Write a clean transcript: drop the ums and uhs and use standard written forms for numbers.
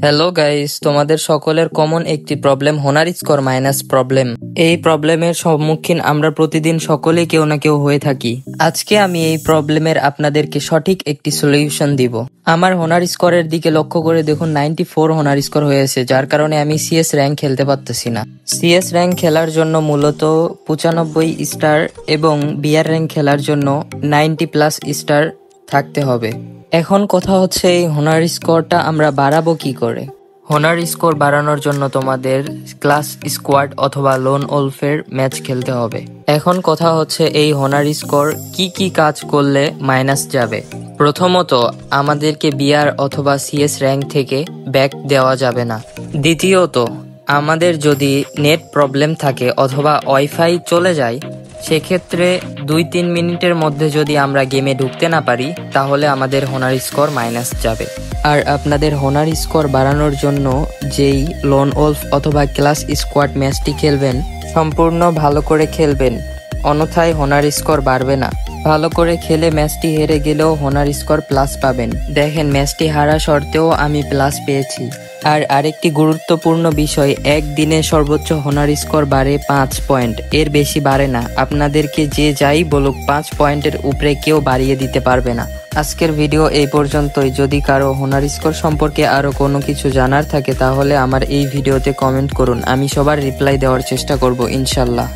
Hello guys, তোমাদের সকলের common একটি problem Honor score minus problem. এই প্রবলেমের সম্মুখীন আমরা প্রতিদিন সকলেই কেউ না কেউ হয়ে থাকি। আজকে আমি এই প্রবলেমের আপনাদেরকে সঠিক একটি সলিউশন দিব। আমার হোনার স্কোরের দিকে লক্ষ্য করে দেখুন 94 হোনার স্কোর হয়েছে, যার কারণে আমি সিএস র্যাঙ্ক খেলতে পারতেছি না। সিএস র্যাঙ্ক খেলার জন্য মূলত 95 স্টার এবং বিআর র্যাঙ্ক খেলার জন্য 90+ স্টার থাকতে হবে। এখন কথা হচ্ছে এই হোনার স্কোরটা আমরা বাড়াবো কি করে। হোনার স্কোর বাড়ানোর জন্য তোমাদের ক্লাস স্কোয়াড অথবা লোন ওলফের ম্যাচ খেলতে হবে। এখন কথা হচ্ছে এই হোনার স্কোর কি কি কাজ করলে মাইনাস যাবে। প্রথমত, আমাদেরকে বিআর অথবা সিএস র্যাঙ্ক থেকে ব্যাক দেওয়া যাবে না। দ্বিতীয়ত, আমাদের যদি নেট প্রবলেম থাকে অথবা ওয়াইফাই চলে যায়, সেক্ষেত্রে 2-3 মিনিটের মধ্যে যদি আমরা গেমে ঢুকতে না পারি, তাহলে আমাদের হোনার স্কোর মাইনাস যাবে। আর আপনাদের হোনার স্কোর বাড়ানোর জন্য যেই লোন ওলফ অথবা ক্লাস স্কোয়াড ম্যাচটি খেলবেন, সম্পূর্ণ ভালো করে খেলবেন, অন্যথায় হোনার স্কোর বাড়বে না। ভালো করে খেলে ম্যাচটি হেরে গেলেও হোনার স্কোর প্লাস পাবেন। দেখেন, ম্যাচটি হারা সত্ত্বেও আমি প্লাস পেয়েছি। আর আরেকটি গুরুত্বপূর্ণ বিষয়, একদিনে সর্বোচ্চ হোনার স্কোর বাড়ে 5 পয়েন্ট, এর বেশি বাড়ে না। আপনাদেরকে যে যাই বলুক, 5 পয়েন্টের উপরে কেউ বাড়িয়ে দিতে পারবে না। আজকের ভিডিও এই পর্যন্তই। যদি কারো হোনার স্কোর সম্পর্কে আরো কোনো কিছু জানার থাকে, তাহলে আমার এই ভিডিওতে কমেন্ট করুন, আমি সবার রিপ্লাই দেওয়ার চেষ্টা করব ইনশাল্লাহ।